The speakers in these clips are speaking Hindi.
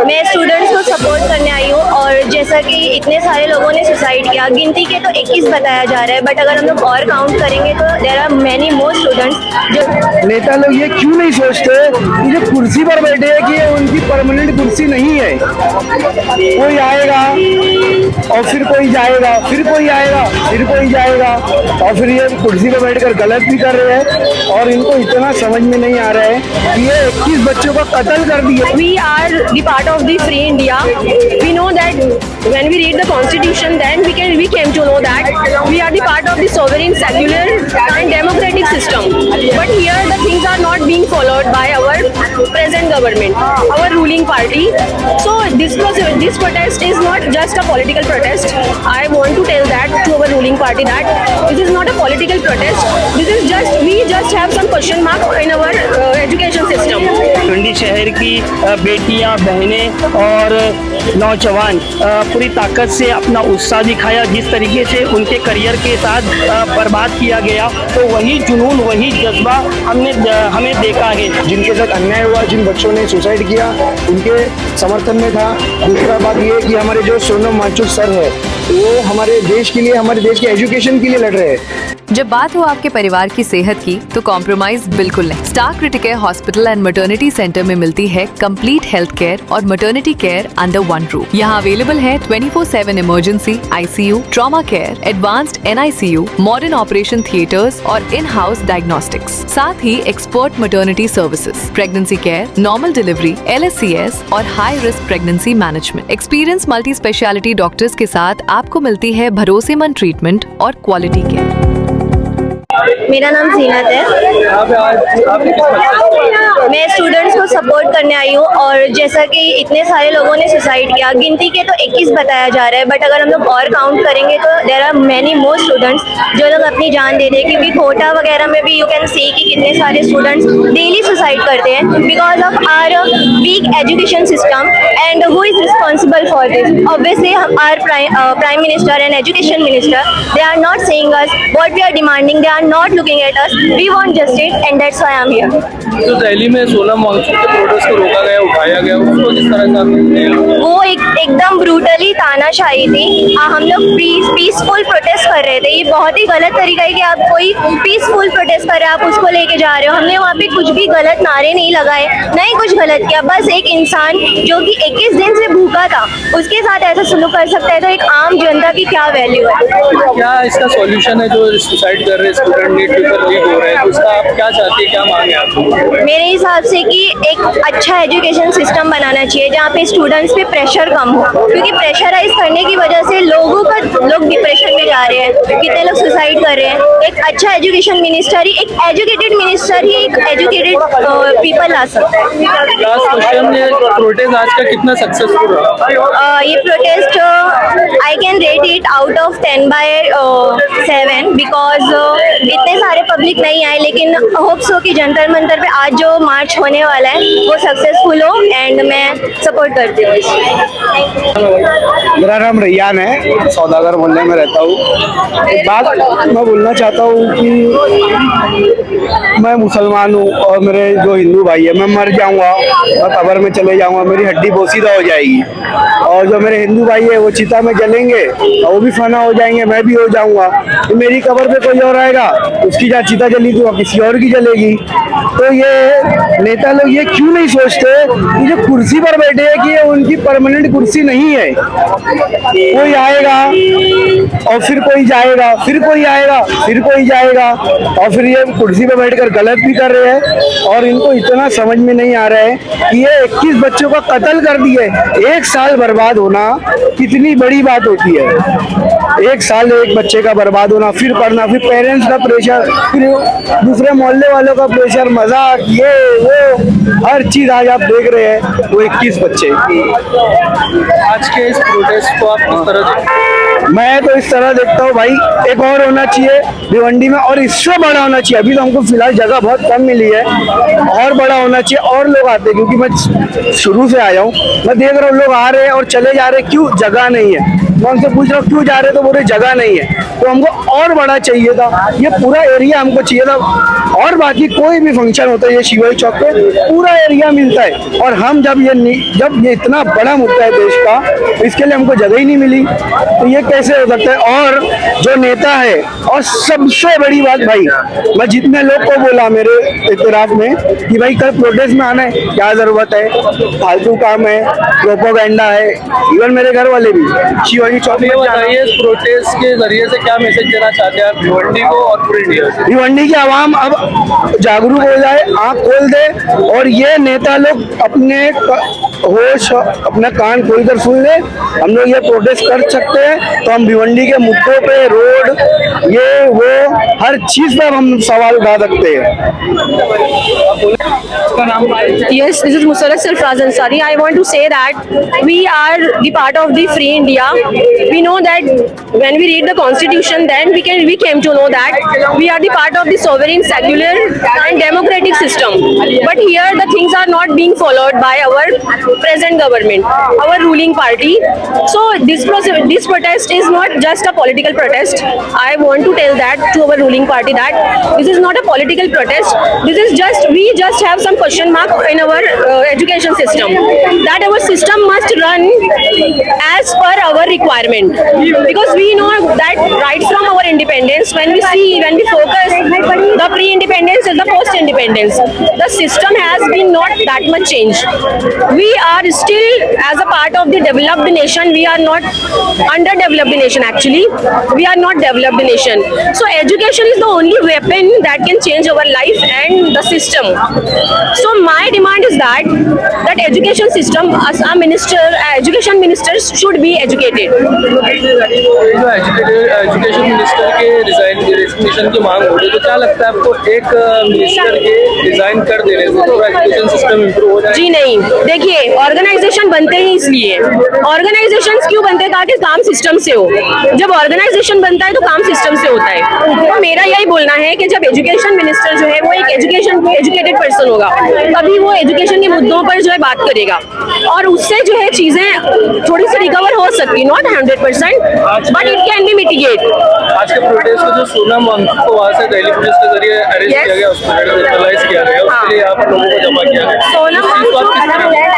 मैं स्टूडेंट्स को सपोर्ट करने आई हूँ और जैसा कि इतने सारे लोगों ने सुसाइड किया, गिनती के तो 21 बताया जा रहा है, बट अगर हम लोग और काउंट करेंगे तो there are many more students जो नेता लोग ये क्यों नहीं सोचते कि जो कुर्सी पर बैठे हैं कि ये उनकी परमानेंट कुर्सी नहीं है। कोई आएगा और फिर कोई जाएगा, फिर कोई आएगा, फिर कोई जाएगा, और फिर ये कुर्सी पर बैठकर गलत भी कर रहे हैं और इनको इतना समझ में नहीं आ रहा है कि ये 21 बच्चों का कत्ल कर दिया। we are the part of the free India. We know that when we read the constitution, then we came to know that we are the part of the sovereign, secular and democratic system. But here the things are not being followed by our present government, our ruling party. So this protest is not just a political protest. I want to tell that to our ruling party that this is not a political protest. This is we just have some question mark in our education system. Bhiwandi शहर की बेटियां, बहनें और नौजवान पूरी ताकत से अपना उत्साह दिखाया। जिस तरीके से उनके करियर के साथ बर्बाद किया गया, तो वही जुनून, वही जज्बा हमें देखा है। जिनके साथ अन्याय हुआ, जिन बच्चों ने सुसाइड किया, उनके समर्थन में था। दूसरा बात ये कि हमारे जो सोनम वांगचुक सर है, वो हमारे देश के लिए, हमारे देश के एजुकेशन के लिए लड़ रहे हैं। जब बात हो आपके परिवार की सेहत की, तो कॉम्प्रोमाइज बिल्कुल नहीं। Star Criticare hospital and maternity centre में मिलती है कंप्लीट हेल्थ केयर और maternity care under one roof. यहाँ अवेलेबल है 24/7 emergency, ICU, trauma care, advanced NICU, modern operation theatres और इन हाउस डायग्नोस्टिक्स। साथ ही expert maternity services, pregnancy care, normal delivery, LSCS और high risk pregnancy management. Experience multi speciality doctors के साथ आपको मिलती है भरोसेमंद ट्रीटमेंट और क्वालिटी केयर। मेरा नाम जीनत है। मैं स्टूडेंट्स को सपोर्ट करने आई हूँ और जैसा कि इतने सारे लोगों ने सुसाइड किया, गिनती के तो 21 बताया जा रहा है, बट अगर हम लोग और काउंट करेंगे तो there are many more students जो लोग अपनी जान दे रहे हैं। क्योंकि कोटा वगैरह में भी यू कैन सी कि कितने सारे स्टूडेंट्स डेली सुसाइड करते हैं because of our weak education system. And who is responsible for this? Obviously our prime minister and education minister, they are not saying us what we are demanding, they are not looking at us. We want justice and that's why I'm here. तो दिल्ली में सोनम वांगचुक के प्रोटेस्ट को रोका गया, उठाया गया, उसको किस तरह का? वो एकदम ब्रूटली तानाशाही थी। हम लोग पीसफुल प्रोटेस्ट कर रहे थे। ये बहुत ही गलत तरीका है कि आप कोई पीसफुल प्रोटेस्ट कर रहे हैं, आप उसको लेके जा रहे हो। हमने वहाँ पे कुछ भी गलत नारे नहीं लगाए, नहीं कुछ गलत किया। बस एक इंसान जो कि 21 दिन से भूखा था, उसके साथ ऐसा सुलूक कर सकता है, तो एक आम जनता की क्या वैल्यू है? क्या इसका सॉल्यूशन है? जो सुसाइड कर रहे हैं स्टूडेंट, नीट पेपर लीक हो रहे हैं, तो उसका आप क्या चाहते हैं, क्या मांगे आप? मेरे हिसाब से कि एक अच्छा एजुकेशन सिस्टम बनाना चाहिए जहाँ पे स्टूडेंट्स पे प्रेशर कम हो, क्योंकि प्रेशराइज करने की वजह से लोग डिप्रेशन में जा रहे हैं, कितने लोग सुसाइड कर रहे हैं। एक अच्छा एजुकेशन मिनिस्टर ही, एक एजुकेटेड मिनिस्टर ही एक एजुकेटेड पीपल ला सकता है। लास्ट क्वेश्चन, ये प्रोटेस्ट आज का कितना सक्सेसफुल रहा? ये protest I can rate it out of 10/7 because इतने सारे पब्लिक नहीं आए, लेकिन होप्स हो कि जंतर मंतर पे आज जो मार्च होने वाला है वो सक्सेसफुल हो एंड मैं सपोर्ट करती हूँ। मेरा नाम रैयान है, सौदागर मोहल्ले में रहता हूँ। एक बात मैं बोलना चाहता हूँ कि मैं मुसलमान हूँ और मेरे जो हिंदू भाई है, मैं मर जाऊँगा और कब्र में चले जाऊँगा, मेरी हड्डी बोसीदा हो जाएगी। और जो मेरे हिंदू भाई है वो चिता में जलेंगे और वो भी फना हो जाएंगे, मैं भी हो जाऊँगा। तो मेरी कब्र पे कोई और आएगा, उसकी जहाँ चिता जली तो किसी और की जलेगी। तो ये नेता लोग ये क्यों नहीं सोचते कि जो कुर्सी पर बैठे हैं कि ये उनकी परमानेंट कुर्सी नहीं है। कोई आएगा और फिर कोई जाएगा, फिर कोई आएगा, फिर कोई जाएगा, और फिर ये कुर्सी पर बैठकर गलत भी कर रहे हैं और इनको इतना समझ में नहीं आ रहा है कि ये 21 बच्चों का कत्ल कर दिए। एक साल बर्बाद होना कितनी बड़ी बात होती है। एक साल एक बच्चे का बर्बाद होना, फिर पढ़ना, फिर पेरेंट्स का प्रेशर, फिर दूसरे मोहल्ले वालों का प्रेशर, मजाक, ये वो हर चीज आज आप देख रहे हैं। वो 21 बच्चे। आज के इस प्रोटेस्ट को आप किस तरह देखते हैं? मैं तो इस तरह देखता हूँ भाई, एक और होना चाहिए भिवंडी में, और इससे बड़ा होना चाहिए। अभी तो हमको फिलहाल जगह बहुत कम मिली है, और बड़ा होना चाहिए और लोग आते, क्योंकि मैं शुरू से आया हूँ, मैं देख रहा हूँ लोग आ रहे हैं और चले जा रहे हैं। क्यों? जगह नहीं है। मैं उनसे पूछ रहा हूँ क्यों जा रहे, तो बोल रहे जगह नहीं है। तो हमको और बड़ा चाहिए था, ये पूरा एरिया हमको चाहिए था। और बाकी कोई भी फंक्शन होता है ये शिवाजी चौक पे पूरा एरिया मिलता है, और हम जब ये इतना बड़ा मुद्दा है देश का, तो इसके लिए हमको जगह ही नहीं मिली, तो ये कैसे हो सकता है। और जो नेता है, और सबसे बड़ी बात भाई, मैं जितने लोग को बोला मेरे इतराफ में कि भाई कल प्रोटेस्ट में आना है, क्या जरूरत है, फालतू काम है, प्रोपोगेंडा है। इवन मेरे घर वाले भी शिवाजी चौक में बताइए, इस प्रोटेस्ट के जरिए से क्या मैसेज देना चाहते हैं आप भिवंडी को और पूरे इंडिया से? भिवंडी की आवाम अब जागरूक हो जाए, आंख खोल दे, और ये नेता लोग अपने होश, अपना कान खोलकर सुन ले। हम लोग ये प्रोटेस्ट कर सकते हैं, तो हम भिवंडी के मुद्दों पे, रोड, ये वो हर चीज पर हम सवाल उठा सकते हैं। Yes, this is Musarrat Sarfraz Ansari. I want to say that we are the part of the free India. We know that when we read the constitution, then we came to know that we are the part of the sovereign, secular and democratic system. But here the things are not being followed by our present government, our ruling party. So this protest is not just a political protest. I want to tell that to our ruling party that this is not a political protest. This is we just have some question mark in our education system, that our system must run as per our requirement, because we know that right from our independence, when we focus the pre-independence and the post-independence, the system has been not that much changed. We are still, as a part of the developed nation, we are not underdeveloped nation. Actually, we are not developed nation. So education is the only weapon that can change our life and the system. So my demand is that education system, as a minister, education ministers should be educated. जो एजुकेशन मिनिस्टर के रिजाइनेशन की मांग हो रही है, तो क्या लगता है आपको एक मिनिस्टर के रिजाइन कर देने से तो एजुकेशन सिस्टम इम्प्रूव हो जाएगा? जी नहीं, देखिए, ऑर्गेनाइजेशन बनते ही इसलिए, ऑर्गेनाइजेशन क्यों बनते हैं, ताकि काम सिस्टम से हो। जब ऑर्गेनाइजेशन बनता है तो काम सिस्टम से होता है। तो मेरा यही बोलना है कि जब एजुकेशन मिनिस्टर जो है वो एक एजुकेटेड पर्सन होगा, तभी वो एजुकेशन के मुद्दों पर जो है बात करेगा, और उससे जो है चीजें थोड़ी सी रिकवर हो सकती, not 100%, but it can be mitigate. आज के प्रोटेस्ट को जो सोनम वांगचुक को वहाँ से दिल्ली पुलिस के जरिए अरेस्ट किया गया, हॉस्पिटलाइज किया गया, उसके लिए यहाँ पर लोगों को जमा किया गया। सोनम वांगचुक,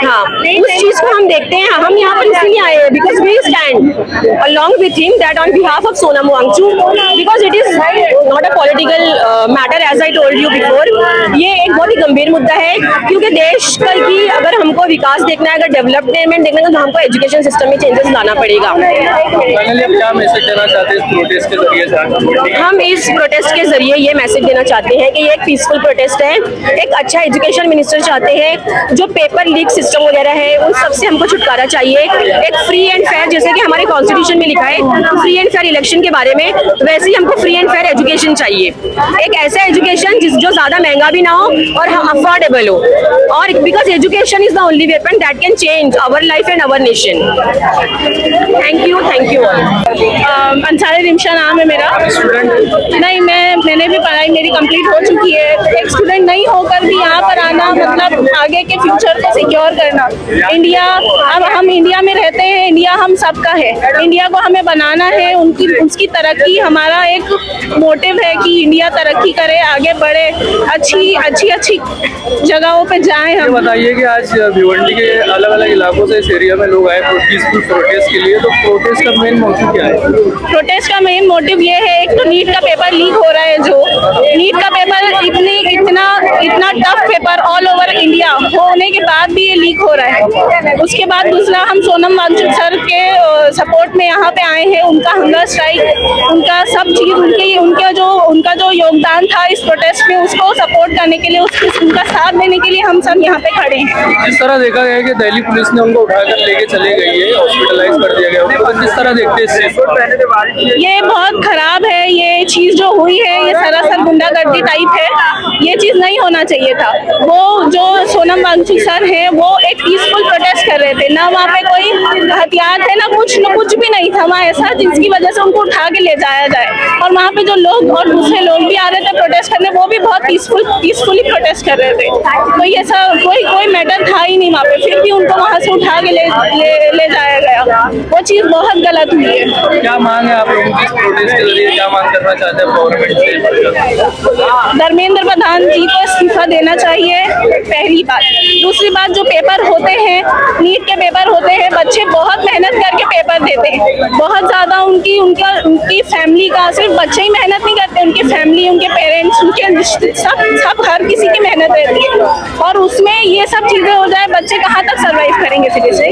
हाँ, उस चीज को हम देखते हैं, हम यहाँ पर इसलिए आए हैं because we stand along with him that on behalf of Sonam Wangchuk, because it is not a political matter as I told you before. ये एक बहुत ही गंभीर मुद्दा है, क्योंकि देश कल की अगर हमको विकास देखना है, अगर डेवलपमेंट देखना है, तो हमको एजुकेशन सिस्टम में चेंजेस लाना पड़ेगा। फाइनली आप क्या मैसेज देना चाहते हैं इस प्रोटेस्ट के जरिए? हम इस प्रोटेस्ट के जरिए ये मैसेज देना चाहते हैं कि ये एक पीसफुल प्रोटेस्ट है, एक अच्छा एजुकेशन मिनिस्टर चाहते हैं, जो पेपर लीक सिस्टम वगैरह है उन सबसे हमको छुटकारा चाहिए, एक फ्री एंड फेयर, जैसे कि हमारे कॉन्स्टिट्यूशन में लिखा है फ्री एंड फेयर इलेक्शन के बारे में, वैसे ही हमको फ्री एंड फेयर एजुकेशन चाहिए, एक ऐसा एजुकेशन जो ज्यादा महंगा भी ना हो और अफोर्डेबल हो, और because education is the only weapon that can change our life and our nation. Thank you Ansari Rimsha नाम है मेरा। नहीं, मैंने भी पढ़ाई मेरी कंप्लीट हो चुकी है। एक स्टूडेंट नहीं होकर भी यहाँ पर आना मतलब आगे के फ्यूचर को सिक्योर करना। इंडिया, अब हम इंडिया में रहते हैं, इंडिया हम सबका है, इंडिया को हमें बनाना है, उसकी तरक्की हमारा एक मोटिव है कि इंडिया तरक्की करे, आगे बढ़े, अच्छी जगहों पे जाएं। हम बताइए कि आज भिवंडी के अलग अलग इलाकों से इस एरिया में लोग आए पीसफुल प्रोटेस्ट के लिए, तो प्रोटेस्ट का मेन मोटिव क्या है? प्रोटेस्ट का मेन मोटिव ये है, एक तो नीट का पेपर लीक हो रहा है, जो नीट का पेपर इतना tough paper all over India होने के बाद भी ये लीक हो रहा है। उसके बाद दूसरा, हम सोनम वांगचुक सर के सपोर्ट में यहाँ पे आए हैं, उनका हंगर स्ट्राइक, उनका सब चीज, उनका जो योगदान था इस प्रोटेस्ट में, उसको सपोर्ट करने के लिए, उनका साथ देने के लिए हम सब यहाँ पे खड़े हैं। जिस तरह देखा गया है कि दिल्ली पुलिस ने उनको उठाकर लेके चले गई है, हॉस्पिटलाइज कर दिया गया, तो किस तरह देखते हैं इस चीज को? ये बहुत खराब है, ये चीज जो हुई है ये सरासर गुंडागर्दी टाइप है, ये चीज नहीं होना चाहिए था। वो जो सोनम वांगचुक सर है वो एक पीसफुल प्रोटेस्ट कर रहे थे, ना वहाँ पे कोई हथियार थे, ना कुछ भी नहीं था वहाँ ऐसा जिसकी वजह से उनको उठा के ले जाया जाए। और वहाँ पे जो लोग और दूसरे लोग भी आ रहे थे प्रोटेस्ट करने, वो भी बहुत पीसफुली प्रोटेस्ट कर रहे थे, तो ये सब कोई मैटर था ही नहीं वहाँ पे, फिर भी उनको वहाँ से उठा के ले जाया गया। गया, वो चीज़ बहुत गलत हुई है। क्या मांग है आप लोगों की इस प्रोटेस्ट के जरिए, क्या मांग करना चाहते हैं गवर्नमेंट से? धर्मेंद्र प्रधान जी को इस्तीफा देना चाहिए, पहली बात। दूसरी बात, जो पेपर होते हैं, नीट के पेपर होते हैं, बच्चे बहुत मेहनत करके पेपर देते हैं, बहुत ज़्यादा उनकी फैमिली का, सिर्फ बच्चे ही मेहनत नहीं करते, उनकी फैमिली, उनके पेरेंट्स, उनके सब हर किसी की मेहनत रहती है, और उसमें ये सब चीज़ें हो जाए, बच्चे कहाँ तक सर्वाइव करेंगे फिर इसे?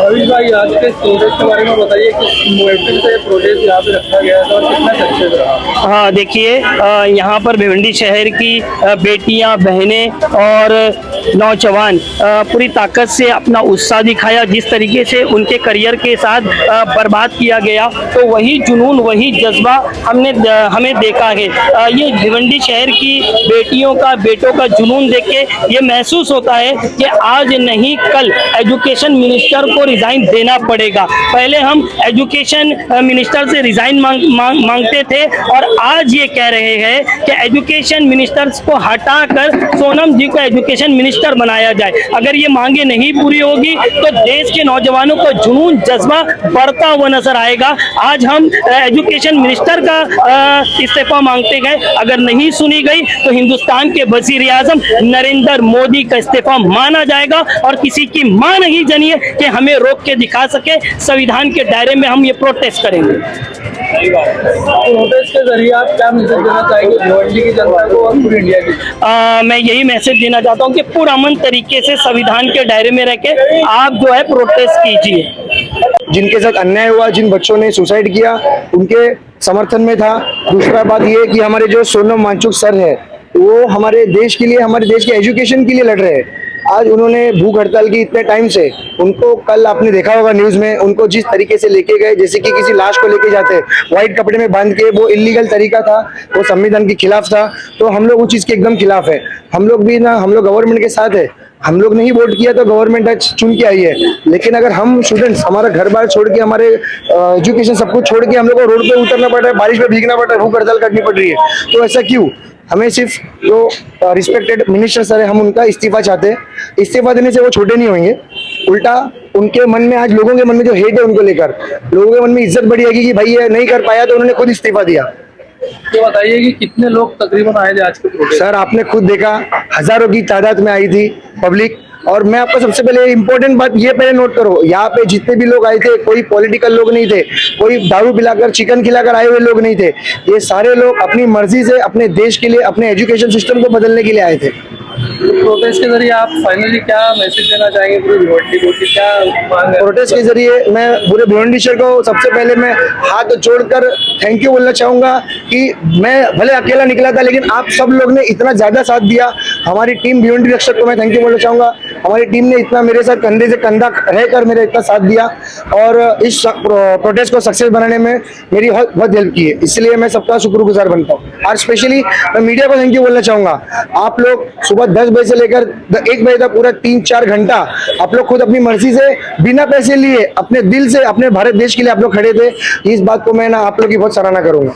रवीश भाई, आज के प्रोजेक्ट के बारे में बताइए कि मोटिव से प्रोजेक्ट यहाँ पे रखा गया है और कितना सक्सेस रहा? हाँ, देखिए, यहाँ पर भिवंडी शहर की बेटियां, बहनें और नौजवान पूरी ताकत से अपना उत्साह दिखाया। जिस तरीके से उनके करियर के साथ बर्बाद किया गया, तो वही जुनून, वही जज्बा हमें देखा है। ये भिवंडी शहर की बेटियों का, बेटों का जुनून देख के ये महसूस होता है कि आज नहीं कल एजुकेशन मिनिस्टर को रिजाइन देना पड़ेगा। पहले हम एजुकेशन मिनिस्टर से रिजाइन मांगते थे, और आज ये कह रहे हैं कि एजुकेशन मिनिस्टर्स को हटाकर सोनम जी को एजुकेशन मिनिस्टर बनाया जाए। अगर ये मांगे नहीं पूरी होगी तो देश के नौजवानों का जुनून, जज्बा बढ़ता हुआ नजर आएगा। आज हम एजुकेशन मिनिस्टर का इस्तीफा मांगते गए, अगर नहीं सुनी गई तो हिंदुस्तान के वजीर आजम नरेंद्र मोदी का इस्तीफा माना जाएगा, और किसी की मां नहीं जानिए कि हमें रोक के दिखा सके। संविधान के दायरे में हम ये प्रोटेस्ट करेंगे। प्रोटेस्ट के जरिए आप क्या मैसेज देना चाहेंगे भिवंडी की जनता को और पूरी इंडिया की? मैं यही मैसेज देना चाहता हूँ कि पुरअमन तरीके से संविधान के दायरे में रह के आप जो है प्रोटेस्ट कीजिए। जिनके साथ अन्याय हुआ, जिन बच्चों ने सुसाइड किया, उनके समर्थन में था। दूसरा बात ये कि हमारे जो सोनम वांगचुक सर है, वो हमारे देश के लिए, हमारे देश के एजुकेशन के लिए लड़ रहे हैं। आज उन्होंने भूख हड़ताल की इतने टाइम से, उनको कल आपने देखा होगा न्यूज में, उनको जिस तरीके से लेके गए, जैसे कि किसी लाश को लेके जाते हैं व्हाइट कपड़े में बांध के, वो इलीगल तरीका था, वो संविधान के खिलाफ था। तो हम लोग उस चीज के एकदम खिलाफ है। हम लोग भी ना, हम लोग गवर्नमेंट के साथ है। हम लोग नहीं वोट किया तो गवर्नमेंट आज चुन के आई है, लेकिन अगर हम स्टूडेंट्स हमारा घर बार छोड़ के, हमारे एजुकेशन सब कुछ छोड़ के हम लोग को रोड पे उतरना पड़ रहा है, बारिश में भीगना पड़ रहा है, भूख हड़ताल करनी पड़ रही है, तो ऐसा क्यों? हमें सिर्फ जो रिस्पेक्टेड मिनिस्टर सर है, हम उनका इस्तीफा चाहते हैं। इस्तीफा देने से वो छोटे नहीं होंगे, उल्टा उनके मन में, आज लोगों के मन में जो हेट है उनको लेकर, लोगों के मन में इज्जत बढ़ी है कि भाई ये नहीं कर पाया तो उन्होंने खुद इस्तीफा दिया। तो बताइए कि कितने लोग तकरीबन आए थे आज के प्रोटेस्ट? सर आपने खुद देखा, हजारों की तादाद में आई थी पब्लिक। और मैं आपको सबसे पहले इम्पोर्टेंट बात ये पहले नोट करो, यहाँ पे जितने भी लोग आए थे, कोई पॉलिटिकल लोग नहीं थे, कोई दारू पिलाकर, चिकन खिलाकर आए हुए लोग नहीं थे। ये सारे लोग अपनी मर्जी से अपने देश के लिए, अपने एजुकेशन सिस्टम को बदलने के लिए आए थे। प्रोटेस्ट के जरिए आप फाइनली क्या मैसेज देना चाहेंगे पूरी भिवंडी को कि क्या मांग है? प्रोटेस्ट के जरिए मैं पूरे भिवंडी शहर को सबसे पहले मैं हाथ जोड़कर थैंक यू बोलना चाहूंगा कि मैं भले अकेला निकला था, लेकिन आप सब लोग ने इतना ज्यादा साथ दिया। हमारी टीम भिवंडी रक्षक को मैं थैंक यू बोलना चाहूंगा। हमारी टीम ने इतना मेरे साथ कंधे से कंधा रहकर मेरा इतना साथ दिया, और इस प्रोटेस्ट को सक्सेस बनाने में मेरी बहुत हेल्प की है, इसलिए मैं सबका शुक्रगुजार बनता हूँ। और स्पेशली मैं मीडिया को थैंक यू बोलना चाहूंगा। आप लोग सुबह 10 बजे से लेकर 1 बजे तक पूरा 3-4 घंटा आप लोग खुद अपनी मर्जी से, बिना पैसे लिए, अपने दिल से, अपने भारत देश के लिए आप लोग खड़े थे। इस बात को मैं ना आप लोग की बहुत सराहना करूंगा।